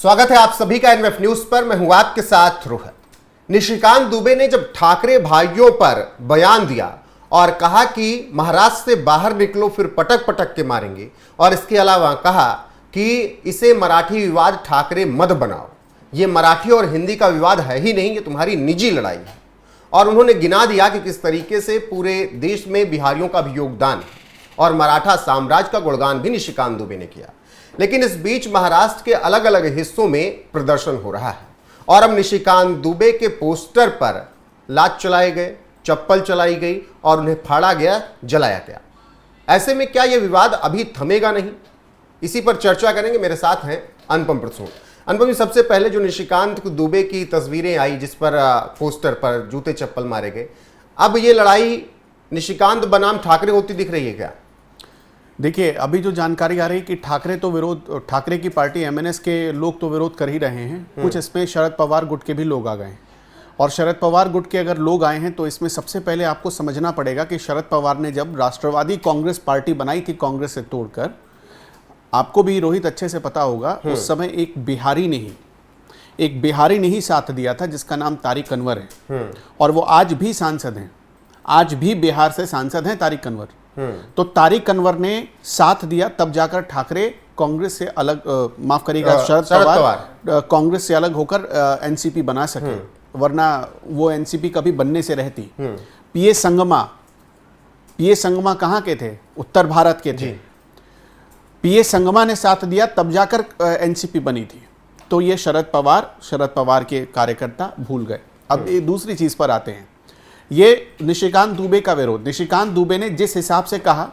स्वागत है आप सभी का एनएफ न्यूज पर। मैं हूं आपके साथ रोहित। निशिकांत दुबे ने जब ठाकरे भाइयों पर बयान दिया और कहा कि महाराष्ट्र से बाहर निकलो फिर पटक पटक के मारेंगे, और इसके अलावा कहा कि इसे मराठी विवाद ठाकरे मत बनाओ, ये मराठी और हिंदी का विवाद है ही नहीं, ये तुम्हारी निजी लड़ाई है। और उन्होंने गिना दिया कि किस तरीके से पूरे देश में बिहारियों का भी योगदान है और मराठा साम्राज्य का गुणगान भी निशिकांत दुबे ने किया। लेकिन इस बीच महाराष्ट्र के अलग अलग हिस्सों में प्रदर्शन हो रहा है और अब निशिकांत दुबे के पोस्टर पर लात चलाए गए, चप्पल चलाई गई और उन्हें फाड़ा गया, जलाया गया। ऐसे में क्या यह विवाद अभी थमेगा नहीं? इसी पर चर्चा करेंगे। मेरे साथ हैं अनुपम प्रसून। अनुपम जी, सबसे पहले जो निशिकांत दुबे की तस्वीरें आई जिस पर पोस्टर पर जूते चप्पल मारे गए, अब ये लड़ाई निशिकांत बनाम ठाकरे होती दिख रही है क्या? देखिए, अभी जो जानकारी आ रही है कि ठाकरे की पार्टी एमएनएस के लोग तो विरोध कर ही रहे हैं, कुछ इसमें शरद पवार गुट के भी लोग आ गए हैं। और शरद पवार गुट के अगर लोग आए हैं तो इसमें सबसे पहले आपको समझना पड़ेगा कि शरद पवार ने जब राष्ट्रवादी कांग्रेस पार्टी बनाई थी कांग्रेस से तोड़कर, आपको भी रोहित अच्छे से पता होगा, उस समय एक बिहारी ने ही साथ दिया था जिसका नाम तारिक अनवर है, और वो आज भी सांसद हैं, आज भी बिहार से सांसद हैं तारिक अनवर। तो तारिक अनवर ने साथ दिया, तब जाकर ठाकरे कांग्रेस से अलग, माफ करिएगा, शरद पवार कांग्रेस से अलग होकर एनसीपी बना सके, वरना वो एनसीपी कभी बनने से रहती। पीए संगमा कहाँ के थे? उत्तर भारत के थे। पीए संगमा ने साथ दिया, तब जाकर एनसीपी बनी थी। तो ये शरद पवार के कार्यकर्ता भूल गए। अब ये दूसरी चीज पर आते हैं, ये निशिकांत दुबे का विरोध। निशिकांत दुबे ने जिस हिसाब से कहा,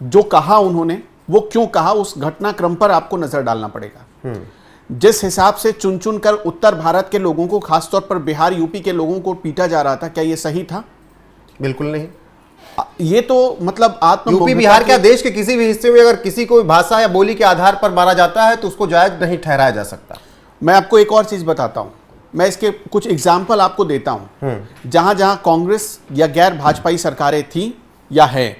जो कहा उन्होंने, वो क्यों कहा, उस घटनाक्रम पर आपको नजर डालना पड़ेगा। जिस हिसाब से चुन चुन कर उत्तर भारत के लोगों को, खासतौर पर बिहार यूपी के लोगों को पीटा जा रहा था, क्या ये सही था? बिल्कुल नहीं। ये तो मतलब यूपी बिहार क्या, देश के किसी भी हिस्से में अगर किसी को भाषा या बोली के आधार पर मारा जाता है तो उसको जायज नहीं ठहराया जा सकता। मैं आपको एक और चीज बताता हूं, मैं इसके कुछ एग्जाम्पल आपको देता हूं। जहां जहां कांग्रेस या गैर भाजपाई सरकारें थी या है,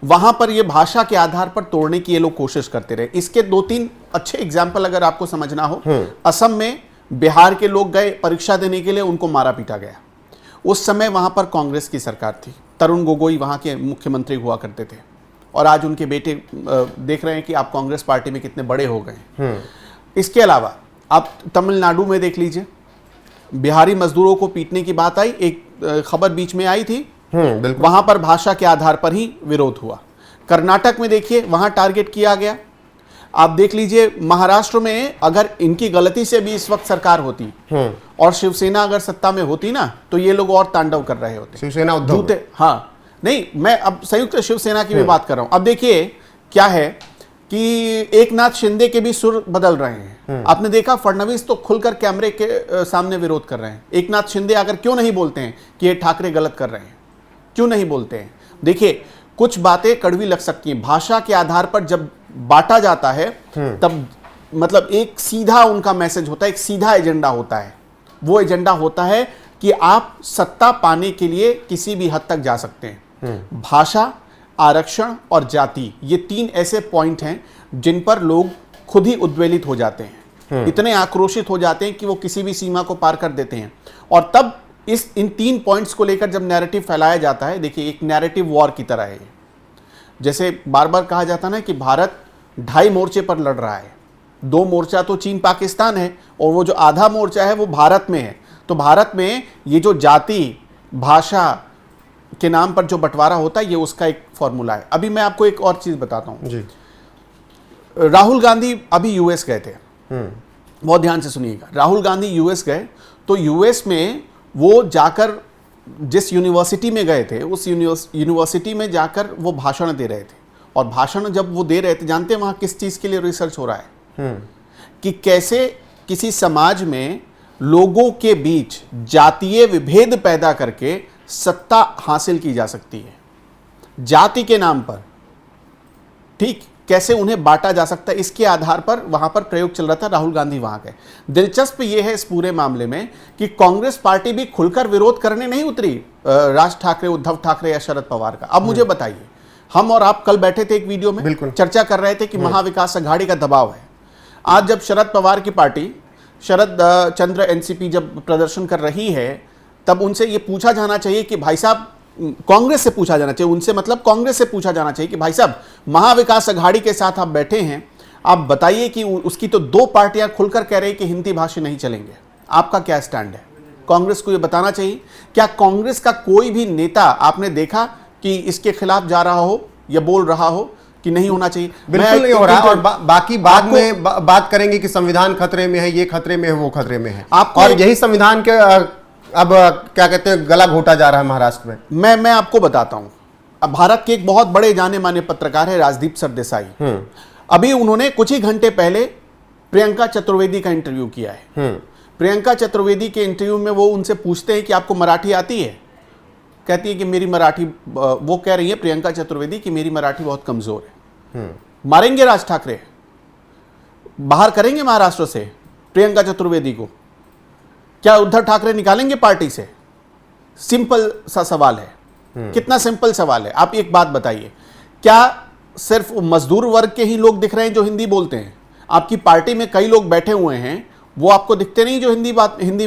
वहां पर ये भाषा के आधार पर तोड़ने की ये लोग कोशिश करते रहे। इसके 2-3 अच्छे एग्जाम्पल अगर आपको समझना हो, असम में बिहार के लोग गए परीक्षा देने के लिए, उनको मारा पीटा गया। उस समय वहां पर कांग्रेस की सरकार थी, तरुण गोगोई वहां के मुख्यमंत्री हुआ करते थे, और आज उनके बेटे देख रहे हैं कि आप कांग्रेस पार्टी में कितने बड़े हो गए। इसके अलावा आप तमिलनाडु में देख लीजिए, बिहारी मजदूरों को पीटने की बात आई, एक खबर बीच में आई थी, वहां पर भाषा के आधार पर ही विरोध हुआ। कर्नाटक में देखिए, वहां टारगेट किया गया। आप देख लीजिए महाराष्ट्र में, अगर इनकी गलती से भी इस वक्त सरकार होती और शिवसेना अगर सत्ता में होती ना, तो ये लोग और तांडव कर रहे होते। शिवसेना उद्धव, हाँ नहीं, मैं अब संयुक्त शिवसेना की भी बात कर रहा हूं। अब देखिए क्या है कि एकनाथ शिंदे के भी सुर बदल रहे हैं। आपने देखा, फडणवीस तो खुलकर कैमरे के सामने विरोध कर रहे हैं। एकनाथ शिंदे आकर क्यों नहीं बोलते हैं कि ये ठाकरे गलत कर रहे हैं? क्यों नहीं बोलते हैं? देखिए, कुछ बातें कड़वी लग सकती हैं, भाषा के आधार पर जब बांटा जाता है तब मतलब एक सीधा उनका मैसेज होता है, एक सीधा एजेंडा होता है। वो एजेंडा होता है कि आप सत्ता पाने के लिए किसी भी हद तक जा सकते हैं। भाषा, आरक्षण और जाति, ये 3 ऐसे पॉइंट हैं जिन पर लोग खुद ही उद्वेलित हो जाते हैं, इतने आक्रोशित हो जाते हैं कि वो किसी भी सीमा को पार कर देते हैं। और तब इन 3 पॉइंट्स को लेकर जब नैरेटिव फैलाया जाता है, देखिए एक नैरेटिव वॉर की तरह है। जैसे बार बार कहा जाता है ना कि भारत 2.5 मोर्चे पर लड़ रहा है। 2 मोर्चा तो चीन पाकिस्तान है, और वो जो आधा मोर्चा है वो भारत में है। तो भारत में ये जो जाति भाषा के नाम पर जो बंटवारा होता है, ये उसका एक फॉर्मूला है। अभी मैं आपको एक और चीज बताता हूं जी। राहुल गांधी अभी यूएस गए थे, बहुत ध्यान से सुनिएगा। राहुल गांधी यूएस गए, तो यूएस में वो जाकर जिस यूनिवर्सिटी में गए थे, उस यूनिवर्सिटी में जाकर वो भाषण दे रहे थे। और भाषण जब वो दे रहे थे, जानते हैं वहां किस चीज के लिए रिसर्च हो रहा है? कि कैसे किसी समाज में लोगों के बीच जातीय विभेद पैदा करके सत्ता हासिल की जा सकती है, जाति के नाम पर, ठीक, कैसे उन्हें बांटा जा सकता है, इसके आधार पर वहां पर प्रयोग चल रहा था। राहुल गांधी वहां गए। दिलचस्प यह है इस पूरे मामले में कि कांग्रेस पार्टी भी खुलकर विरोध करने नहीं उतरी राज ठाकरे, उद्धव ठाकरे या शरद पवार का। अब मुझे बताइए, हम और आप कल बैठे थे एक वीडियो में, चर्चा कर रहे थे कि महाविकास अघाड़ी का दबाव है। आज जब शरद पवार की पार्टी शरद चंद्र एनसीपी जब प्रदर्शन कर रही है, तब उनसे ये पूछा जाना चाहिए कि भाई साहब, कांग्रेस से पूछा जाना चाहिए, उनसे मतलब कांग्रेस से पूछा जाना चाहिए कि भाई साहब, महाविकास अघाड़ी के साथ आप बैठे हैं, आप बताइए कि उसकी तो 2 पार्टियां खुलकर कह रही कि हिंदी भाषी नहीं चलेंगे, आपका क्या स्टैंड है? कांग्रेस को यह बताना चाहिए। क्या कांग्रेस का कोई भी नेता आपने देखा कि इसके खिलाफ जा रहा हो या बोल रहा हो कि नहीं होना चाहिए? बिल्कुल नहीं हो रहा। और बाकी बाद में बात करेंगे कि संविधान खतरे में है, ये खतरे में है, वो खतरे में है, और यही संविधान के अब क्या कहते हैं, गला घोटा जा रहा है महाराष्ट्र में। मैं आपको बताता हूं। अब भारत के एक बहुत बड़े जाने माने पत्रकार है राजदीप सरदेसाई। अभी उन्होंने कुछ ही घंटे पहले प्रियंका चतुर्वेदी का इंटरव्यू किया है। प्रियंका चतुर्वेदी के इंटरव्यू में वो उनसे पूछते हैं कि आपको मराठी आती है? कहती है कि मेरी मराठी, वो कह रही है प्रियंका चतुर्वेदी कि मेरी मराठी बहुत कमजोर है। मारेंगे राज ठाकरे, बाहर करेंगे महाराष्ट्र से प्रियंका चतुर्वेदी को? क्या उद्धव ठाकरे निकालेंगे पार्टी से? सिंपल सा सवाल है। कितना सिंपल सवाल है। आप एक बात बताइए, क्या सिर्फ मजदूर वर्ग के ही लोग दिख रहे हैं जो हिंदी बोलते हैं? आपकी पार्टी में कई लोग बैठे हुए हैं, वो आपको दिखते नहीं जो हिंदी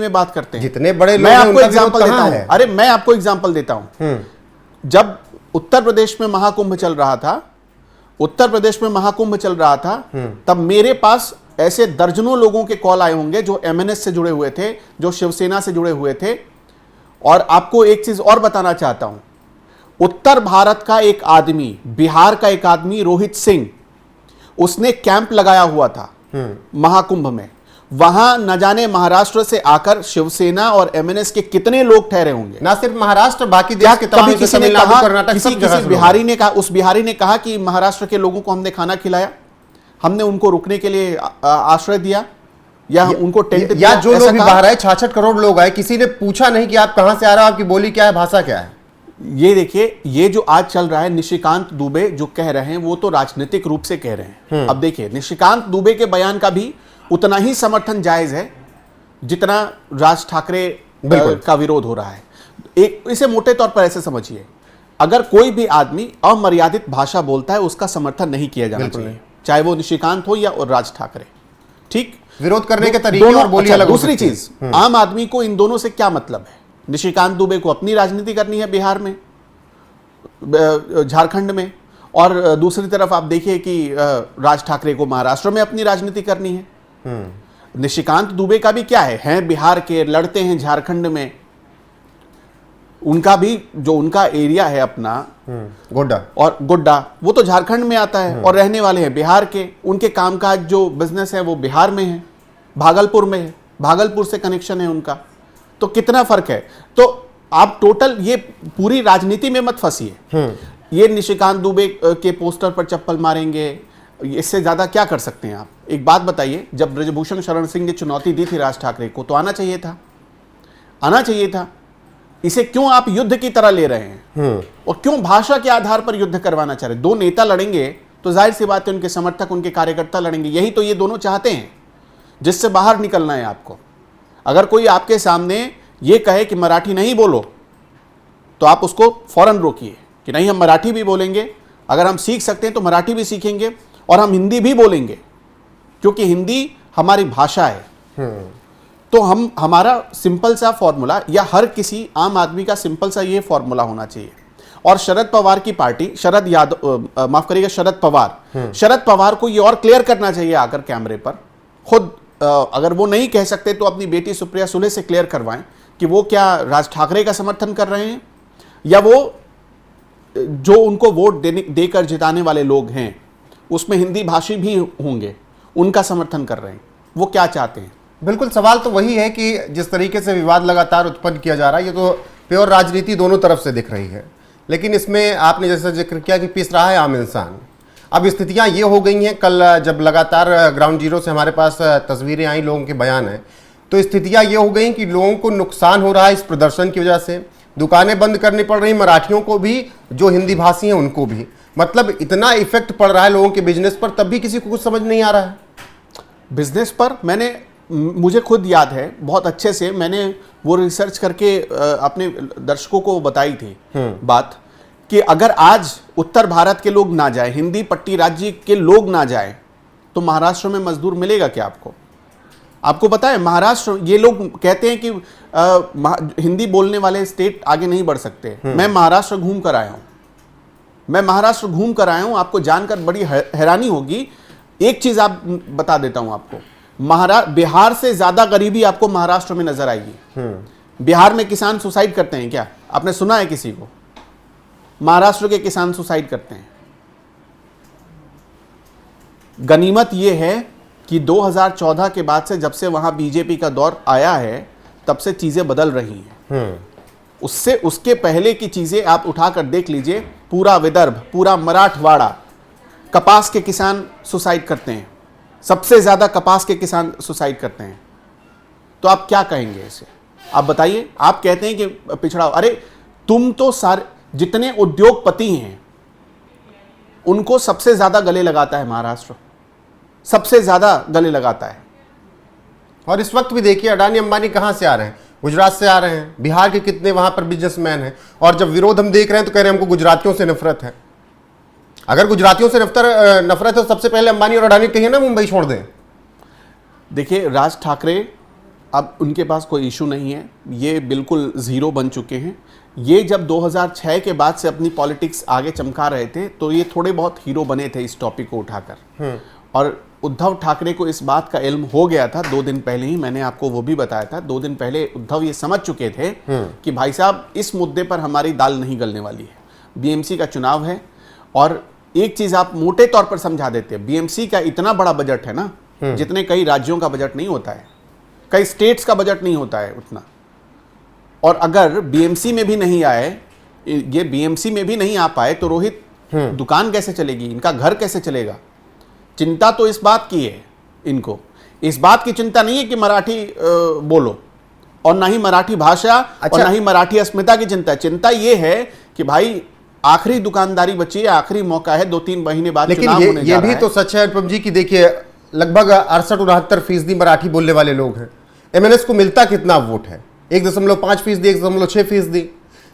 में बात करते हैं? जितने बड़े लोग मैं हैं, आपको उनका एग्जांपल विरोध देता कहाँ हूं। है? अरे मैं आपको एग्जांपल देता हूं। जब उत्तर प्रदेश में महाकुंभ चल रहा था, तब मेरे पास ऐसे दर्जनों लोगों के कॉल आए होंगे जो एमएनएस से जुड़े हुए थे, जो शिवसेना से जुड़े हुए थे। और आपको एक चीज और बताना चाहता हूं, उत्तर भारत का एक आदमी, बिहार का एक आदमी रोहित सिंह, उसने कैंप लगाया हुआ था महाकुंभ में। वहां न जाने महाराष्ट्र से आकर शिवसेना और एमएनएस के कितने लोग ठहरे होंगे। ना सिर्फ महाराष्ट्र, बाकी देश के तमाम, किसी ने कहा, किसी बिहारी ने ने कहा, उस बिहारी ने कहा कि महाराष्ट्र के लोगों को हमने खाना खिलाया, हमने उनको रुकने के लिए आश्रय दिया, या उनको टेंट दिया, या जो लोग भी बाहर आए, 66 करोड़ लोग आए, किसी ने पूछा नहीं कि आप कहां से आ रहे हो, आपकी बोली क्या है, भाषा क्या है? ये देखिए, ये जो आज चल रहा है, निशिकांत दुबे जो कह रहे हैं वो तो राजनीतिक रूप से कह रहे हैं। अब देखिए, निशिकांत दुबे के बयान का भी उतना ही समर्थन जायज है जितना राज ठाकरे का विरोध हो रहा है। इसे मोटे तौर पर ऐसे समझिए, अगर कोई भी आदमी अमर्यादित भाषा बोलता है, उसका समर्थन नहीं किया जाना चाहिए, चाहे वो निशिकांत हो या राज ठाकरे। ठीक, विरोध करने के तरीके और बोली अलग हो सकती है। दूसरी चीज, आम आदमी को इन दोनों से क्या मतलब है? निशिकांत दुबे को अपनी राजनीति करनी है बिहार में, झारखंड में, और दूसरी तरफ आप देखिए कि राज ठाकरे को महाराष्ट्र में अपनी राजनीति करनी है। निशिकांत दुबे का भी क्या है, हैं बिहार के, लड़ते हैं झारखंड में, उनका भी जो उनका एरिया है अपना गोड्डा, वो तो झारखंड में आता है, और रहने वाले हैं बिहार के। उनके कामकाज जो बिजनेस है वो बिहार में है, भागलपुर में है, भागलपुर से कनेक्शन है उनका। तो कितना फर्क है? तो आप टोटल ये पूरी राजनीति में मत फंसिए। ये निशिकांत दुबे के पोस्टर पर चप्पल मारेंगे, इससे ज्यादा क्या कर सकते हैं आप? एक बात बताइए, जब ब्रजभूषण शरण सिंह ने चुनौती दी थी राज ठाकरे को, तो आना चाहिए था। इसे क्यों आप युद्ध की तरह ले रहे हैं? और क्यों भाषा के आधार पर युद्ध करवाना चाह रहे? दो नेता लड़ेंगे तो जाहिर सी बात है उनके समर्थक, उनके कार्यकर्ता लड़ेंगे। यही तो ये दोनों चाहते हैं, जिससे बाहर निकलना है आपको। अगर कोई आपके सामने ये कहे कि मराठी नहीं बोलो, तो आप उसको फौरन रोकिए कि नहीं, हम मराठी भी बोलेंगे, अगर हम सीख सकते हैं तो मराठी भी सीखेंगे, और हम हिंदी भी बोलेंगे, क्योंकि हिंदी हमारी भाषा है। तो हमारा सिंपल सा फॉर्मूला, या हर किसी आम आदमी का सिंपल सा ये फॉर्मूला होना चाहिए। और शरद पवार की पार्टी, शरद पवार को ये और क्लियर करना चाहिए आकर कैमरे पर खुद। अगर वो नहीं कह सकते तो अपनी बेटी सुप्रिया सुले से क्लियर करवाएं कि वो क्या राज ठाकरे का समर्थन कर रहे हैं, या वो जो उनको वोट देकर जिताने वाले लोग हैं उसमें हिंदी भाषी भी होंगे, उनका समर्थन कर रहे हैं। वो क्या चाहते हैं? बिल्कुल, सवाल तो वही है कि जिस तरीके से विवाद लगातार उत्पन्न किया जा रहा है, ये तो प्योर राजनीति दोनों तरफ से दिख रही है। लेकिन इसमें आपने जैसा जिक्र किया कि पिस रहा है आम इंसान। अब स्थितियां ये हो गई हैं, कल जब लगातार ग्राउंड जीरो से हमारे पास तस्वीरें आई, लोगों के बयान हैं, तो स्थितियां ये हो गई कि लोगों को नुकसान हो रहा है इस प्रदर्शन की वजह से। दुकानें बंद करनी पड़ रही, मराठियों को भी, जो हिंदी भाषी हैं उनको भी। मतलब इतना इफेक्ट पड़ रहा है लोगों के बिजनेस पर, तब भी किसी को कुछ समझ नहीं आ रहा है। बिजनेस पर मुझे खुद याद है बहुत अच्छे से, मैंने वो रिसर्च करके अपने दर्शकों को बताई थी बात, कि अगर आज उत्तर भारत के लोग ना जाए, हिंदी पट्टी राज्य के लोग ना जाए, तो महाराष्ट्र में मजदूर मिलेगा क्या आपको? आपको पता है महाराष्ट्र, ये लोग कहते हैं कि हिंदी बोलने वाले स्टेट आगे नहीं बढ़ सकते। मैं महाराष्ट्र घूम कर आया हूं, आपको जानकर बड़ी हैरानी होगी। एक चीज आप बता देता हूं आपको, बिहार से ज्यादा गरीबी आपको महाराष्ट्र में नजर आएगी। बिहार में किसान सुसाइड करते हैं क्या? आपने सुना है किसी को? महाराष्ट्र के किसान सुसाइड करते हैं। गनीमत यह है कि 2014 के बाद से, जब से वहां बीजेपी का दौर आया है, तब से चीजें बदल रही हैं। उसके पहले की चीजें आप उठाकर देख लीजिए। पूरा विदर्भ, पूरा मराठवाड़ा, कपास के किसान सुसाइड करते हैं। सबसे ज्यादा कपास के किसान सुसाइड करते हैं। तो आप क्या कहेंगे इसे? आप बताइए। आप कहते हैं कि पिछड़ा, अरे तुम तो सारे जितने उद्योगपति हैं उनको सबसे ज्यादा गले लगाता है महाराष्ट्र, सबसे ज्यादा गले लगाता है। और इस वक्त भी देखिए अडानी अंबानी कहां से आ रहे हैं? गुजरात से आ रहे हैं। बिहार के कितने वहां पर बिजनेसमैन हैं, और जब विरोध हम देख रहे हैं तो कह रहे हैं हमको गुजरातियों से नफरत है। अगर गुजरातियों से नफरत है तो सबसे पहले अंबानी और अडानी कहिए ना मुंबई छोड़ दें। देखिए राज ठाकरे, अब उनके पास कोई इशू नहीं है, ये बिल्कुल जीरो बन चुके हैं। ये जब 2006 के बाद से अपनी पॉलिटिक्स आगे चमका रहे थे तो ये थोड़े बहुत हीरो बने थे इस टॉपिक को उठाकर। और उद्धव ठाकरे को इस बात का इल्म हो गया था 2 दिन पहले ही, मैंने आपको वो भी बताया था। 2 दिन पहले उद्धव ये समझ चुके थे कि भाई साहब इस मुद्दे पर हमारी दाल नहीं गलने वाली है। बीएमसी का चुनाव है, और एक चीज आप मोटे तौर पर समझा देते हैं, बीएमसी का इतना बड़ा बजट है ना, जितने कई राज्यों का बजट नहीं होता है, कई स्टेट्स का बजट नहीं होता है उतना। और अगर बीएमसी में भी नहीं आए, ये बीएमसी में भी नहीं आ पाए तो रोहित दुकान कैसे चलेगी, इनका घर कैसे चलेगा? चिंता तो इस बात की है, इनको इस बात की चिंता नहीं है कि मराठी बोलो, और ना ही मराठी भाषा, और ना ही मराठी अस्मिता की चिंता। चिंता ये है कि भाई आखिरी दुकानदारी बची है, आखिरी मौका है, 2-3 महीने बाद लेकिन चुनाव होने जा रहा है। ये भी तो सच है अनुपम जी की देखिए लगभग 68-69% मराठी बोलने वाले लोग हैं। एमएनएस को मिलता कितना वोट है? 1.5%, 1.6%।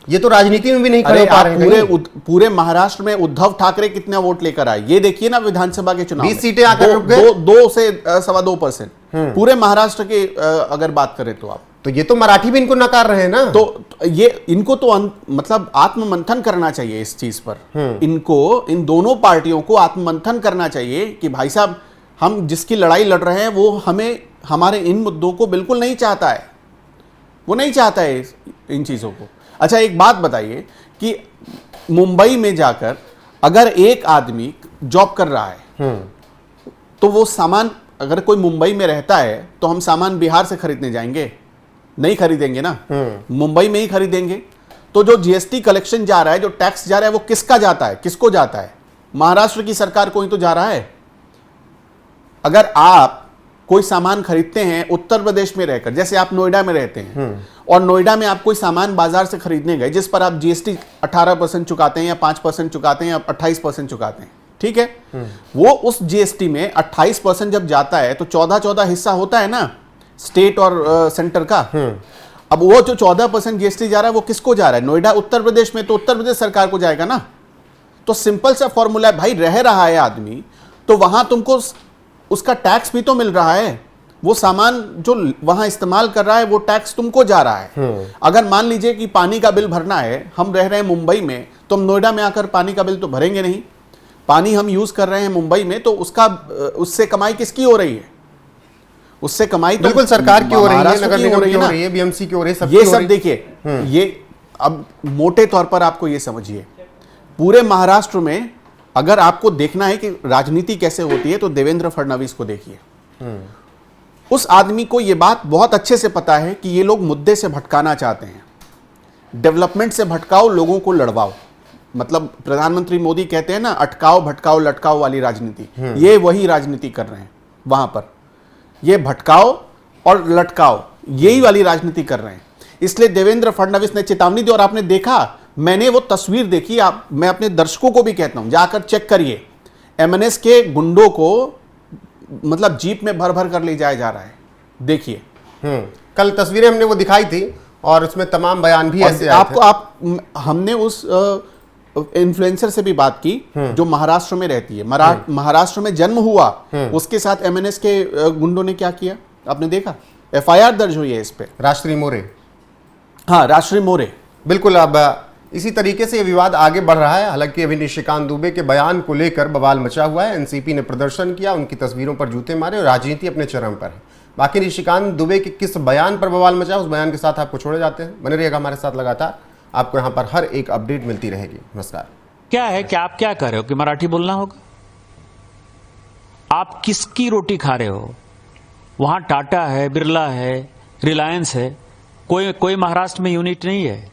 ये तो राजनीति में भी नहीं खड़े हो पा रहे हैं। पूरे महाराष्ट्र में उद्धव ठाकरे कितना वोट लेकर आए ये देखिए ना। विधानसभा के चुनाव 20 सीटें आकर रुक गए। 2 से 2.25% पूरे महाराष्ट्र के अगर बात करें तो ये तो मराठी भी इनको नकार रहे हैं ना। तो ये इनको तो मतलब आत्ममंथन करना चाहिए इस चीज पर। इनको, इन दोनों पार्टियों को आत्ममंथन करना चाहिए कि भाई साहब हम जिसकी लड़ाई लड़ रहे हैं वो हमें, हमारे इन मुद्दों को बिल्कुल नहीं चाहता है, वो नहीं चाहता है इन चीजों को। अच्छा एक बात बताइए कि मुंबई में जाकर अगर एक आदमी जॉब कर रहा है तो वो सामान, अगर कोई मुंबई में रहता है तो हम सामान बिहार से खरीदने जाएंगे? नहीं खरीदेंगे ना, मुंबई में ही खरीदेंगे। तो जो जीएसटी कलेक्शन जा रहा है, जो टैक्स जा रहा है, वो किसका जाता है, किसको जाता है? महाराष्ट्र की सरकार को ही तो जा रहा है। अगर आप कोई सामान खरीदते हैं उत्तर प्रदेश में रहकर, जैसे आप नोएडा में रहते हैं, और नोएडा में आप कोई सामान बाजार से खरीदने गए जिस पर आप जीएसटी 18% चुकाते हैं, या 5% चुकाते हैं, या 28% चुकाते हैं, ठीक है, वो उस जीएसटी में 28% जब जाता है तो 14 हिस्सा होता है ना स्टेट और सेंटर का। अब वो जो 14% जीएसटी जा रहा है वो किसको जा रहा है? नोएडा उत्तर प्रदेश में, तो उत्तर प्रदेश सरकार को जाएगा ना। तो सिंपल सा फॉर्मूला है भाई, रह रहा है आदमी तो वहां तुमको उसका टैक्स भी तो मिल रहा है, वो सामान जो वहां इस्तेमाल कर रहा है वो टैक्स तुमको जा रहा है। अगर मान लीजिए कि पानी का बिल भरना है, हम रह रहे हैं मुंबई में, तो हम नोएडा में आकर पानी का बिल तो भरेंगे नहीं। पानी हम यूज कर रहे हैं मुंबई में, तो उससे कमाई किसकी हो रही है? उससे कमाई तो बिल्कुल सरकार की हो रही है, नगर निगम की हो रही है, बीएमसी की हो रही है, ये सब देखिए। ये अब मोटे तौर पर आपको ये समझिए, पूरे महाराष्ट्र में अगर आपको देखना है कि राजनीति कैसे होती है तो देवेंद्र फडणवीस को देखिए। उस आदमी को यह बात बहुत अच्छे से पता है कि ये लोग मुद्दे से भटकाना चाहते हैं, डेवलपमेंट से भटकाओ, लोगों को लड़वाओ। मतलब प्रधानमंत्री मोदी कहते हैं ना, अटकाओ भटकाओ लटकाओ वाली राजनीति, ये वही राजनीति कर रहे हैं वहां पर। ये भटकाओ और लटकाओ, यही वाली राजनीति कर रहे हैं। इसलिए देवेंद्र फडणवीस ने चेतावनी दी। और आपने देखा, मैंने वो तस्वीर देखी, मैं अपने दर्शकों को भी कहता हूं जाकर चेक करिए, एमएनएस के गुंडों को मतलब जीप में भर भर कर ले जाया जा रहा है। देखिए कल तस्वीरें हमने वो दिखाई थी और उसमें तमाम बयान भी ऐसे आए थे। हमने उस इन्फ्लुएंसर से भी बात की जो महाराष्ट्र में रहती है, महाराष्ट्र में जन्म हुआ, उसके साथ एमएनएस के गुंडों ने क्या किया? आपने देखा, FIR दर्ज हुई है इस पे। राष्ट्रीय मोरे, हाँ, राष्ट्रीय मोरे। बिल्कुल। अब इसी तरीके से ये विवाद आगे बढ़ रहा है। हालांकि अभी निशिकांत दुबे के बयान को लेकर बवाल मचा हुआ है। एनसीपी ने प्रदर्शन किया, उनकी तस्वीरों पर जूते मारे और राजनीति अपने चरम पर है। बाकी निशिकांत दुबे के किस बयान पर बवाल मचा, उस बयान के साथ आपको छोड़े जाते हैं। बने रहिएगा हमारे साथ, लगातार आपको यहाँ पर हर एक अपडेट मिलती रहेगी। नमस्कार। क्या है कि आप क्या कर रहे हो कि मराठी बोलना होगा? आप किसकी रोटी खा रहे हो? वहां टाटा है, बिरला है, रिलायंस है, कोई महाराष्ट्र में यूनिट नहीं है।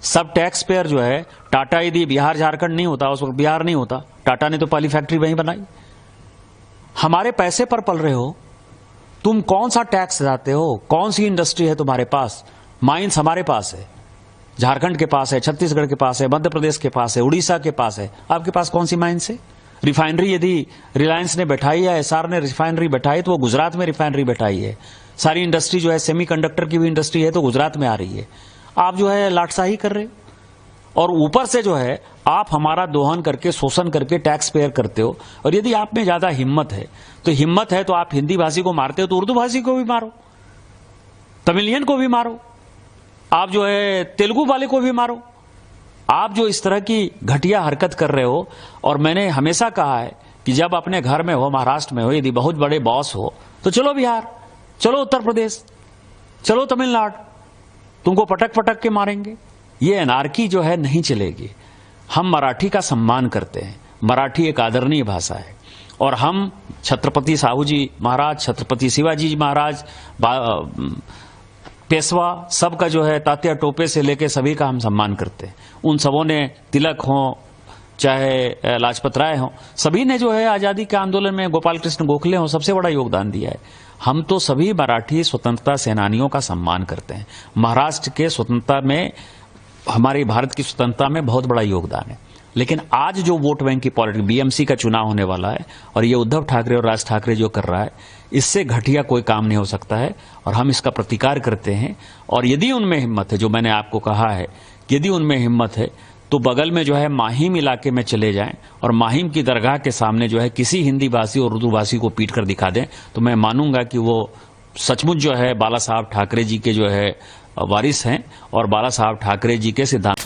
सब टैक्स पेयर जो है, टाटा यदि बिहार झारखंड नहीं होता, उस वक्त बिहार नहीं होता, टाटा ने तो पहली फैक्ट्री वहीं बनाई। हमारे पैसे पर पल रहे हो तुम। कौन सा टैक्स जाते हो? कौन सी इंडस्ट्री है तुम्हारे पास? माइंस हमारे पास है, झारखंड के पास है, छत्तीसगढ़ के पास है, मध्य प्रदेश के पास है, उड़ीसा के पास है। आपके पास कौन सी माइंस है? रिफाइनरी यदि रिलायंस ने बैठाई या एसआर ने रिफाइनरी बैठाई तो वो गुजरात में रिफाइनरी बैठाई है। सारी इंडस्ट्री जो है, सेमीकंडक्टर की भी इंडस्ट्री है तो गुजरात में आ रही है। आप जो है लाटसाही कर रहे हो और ऊपर से जो है आप हमारा दोहन करके, शोषण करके टैक्स पेयर करते हो। और यदि आप में ज्यादा हिम्मत है तो आप हिंदी भाषी को मारते हो तो उर्दू भाषी को भी मारो, तमिलियन को भी मारो, आप जो है तेलुगु वाले को भी मारो। आप जो इस तरह की घटिया हरकत कर रहे हो, और मैंने हमेशा कहा है कि जब अपने घर में हो, महाराष्ट्र में हो, यदि बहुत बड़े बॉस हो तो चलो बिहार, चलो उत्तर प्रदेश, चलो तमिलनाडु, तुमको पटक पटक के मारेंगे। ये अनार्की जो है नहीं चलेगी। हम मराठी का सम्मान करते हैं, मराठी एक आदरणीय भाषा है और हम छत्रपति साहू जी महाराज, छत्रपति शिवाजी जी महाराज, पेशवा, सबका जो है तात्या टोपे से लेके सभी का हम सम्मान करते हैं। उन सबों ने, तिलक हो चाहे लाजपत राय हो, सभी ने जो है आजादी के आंदोलन में, गोपाल कृष्ण गोखले हो, सबसे बड़ा योगदान दिया है। हम तो सभी मराठी स्वतंत्रता सेनानियों का सम्मान करते हैं। महाराष्ट्र के स्वतंत्रता में, हमारी भारत की स्वतंत्रता में बहुत बड़ा योगदान है। लेकिन आज जो वोट बैंक की पॉलिटिक्स, बीएमसी का चुनाव होने वाला है और ये उद्धव ठाकरे और राज ठाकरे जो कर रहा है, इससे घटिया कोई काम नहीं हो सकता है और हम इसका प्रतिकार करते हैं। और यदि उनमें हिम्मत है, जो मैंने आपको कहा है, यदि उनमें हिम्मत है तो बगल में जो है माहिम इलाके में चले जाएं और माहिम की दरगाह के सामने जो है किसी हिंदी भाषी और उर्दू भाषी को पीट कर दिखा दें, तो मैं मानूंगा कि वो सचमुच जो है बाला साहब ठाकरे जी के जो है वारिस हैं और बाला साहब ठाकरे जी के सिद्धांत